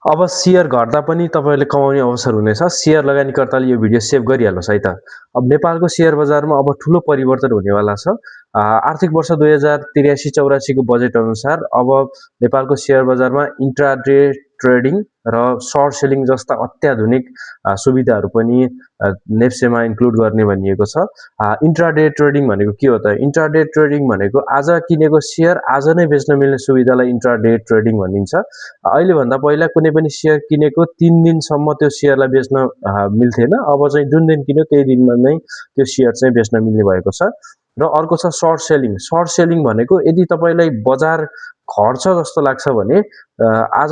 अब सेयर घट्दा पनि तपाईँहरूले कमाउने अवसर हुनेछ। सेयर लगानीकर्ताले यो भिडियो सेभ गरिहाल्नुहोस् है त। अब नेपालको सेयर बजारमा अब ठुलो परिवर्तन हुनेवाला छ। आर्थिक वर्ष 2083-84 को बजेट अनुसार अब नेपालको सेयर बजारमा इन्ट्राडे ट्रेडिङ र सर्ट सेलिङ जस्ता अत्याधुनिक सुविधाहरू पनि नेप्सेमा इन्क्लुड गर्ने भनिएको छ। इन्ट्राडे ट्रेडिङ भनेको के हो त? इन्ट्राडे ट्रेडिङ भनेको आज किनेको सेयर आज नै बेच्न मिल्ने सुविधालाई इन्ट्राडे ट्रेडिङ भनिन्छ। अहिले भन्दा पहिला कुनै पनि सेयर किनेको 3 दिनसम्म त्यो सेयरलाई बेच्न मिल्थेन। अब चाहिँ जुन दिन किन्यो त्यही दिनमा नै त्यो सेयर चाहिँ बेच्न मिल्ने भएको छ। र अर्को छ सर्ट सेलिङ। सर्ट सेलिङ भनेको यदि तपाईँलाई बजार घट्छ जस्तो लाग्छ भने आज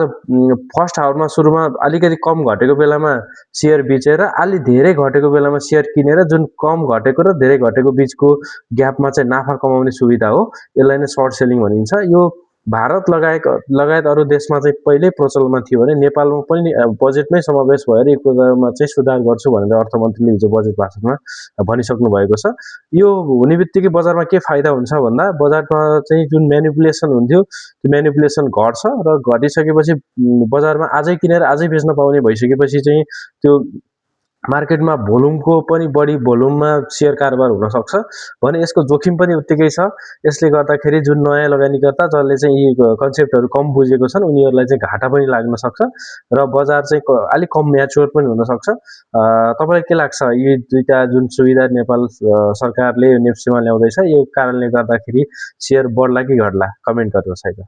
फर्स्ट आवरमा सुरुमा अलिकति कम घटेको बेलामा सेयर बेचेर अलि धेरै घटेको बेलामा सेयर किनेर जुन कम घटेको र धेरै घटेको बिचको ग्यापमा चाहिँ नाफा कमाउने सुविधा हो। यसलाई नै सर्ट सेलिङ भनिन्छ। यो भारत लगायत अरू देशमा चाहिँ पहिल्यै प्रचलनमा थियो भने नेपालमा पनि बजेटमै समावेश भएर यो कुरामा चाहिँ सुधार गर्छु भनेर अर्थमन्त्रीले हिजो बजेट भाषणमा भनिसक्नु भएको छ। यो हुने बित्तिकै बजारमा के फाइदा हुन्छ भन्दा बजारमा चाहिँ जुन म्यानिपुलेसन हुन्थ्यो त्यो म्यानिपुलेसन घट्छ र घटिसकेपछि बजारमा आजै किनेर आजै बेच्न पाउने भइसकेपछि चाहिँ त्यो मार्केटमा भोल्युमको पनि बढी भोल्युममा सेयर कारोबार हुन सक्छ भने यसको जोखिम पनि उत्तिकै छ। यसले गर्दाखेरि जुन नयाँ लगानीकर्ता जसले चाहिँ यी कन्सेप्टहरू कम बुझेको छन् उनीहरूलाई चाहिँ घाटा पनि लाग्न सक्छ र बजार चाहिँ अलिक कम म्याच्योर पनि हुन सक्छ। तपाईँलाई के लाग्छ यी दुईटा जुन सुविधा नेपाल सरकारले नेप्सीमा ल्याउँदैछ यो कारणले गर्दाखेरि सेयर बढ्ला कि घट्ला? कमेन्ट गर्नुहोस् है त।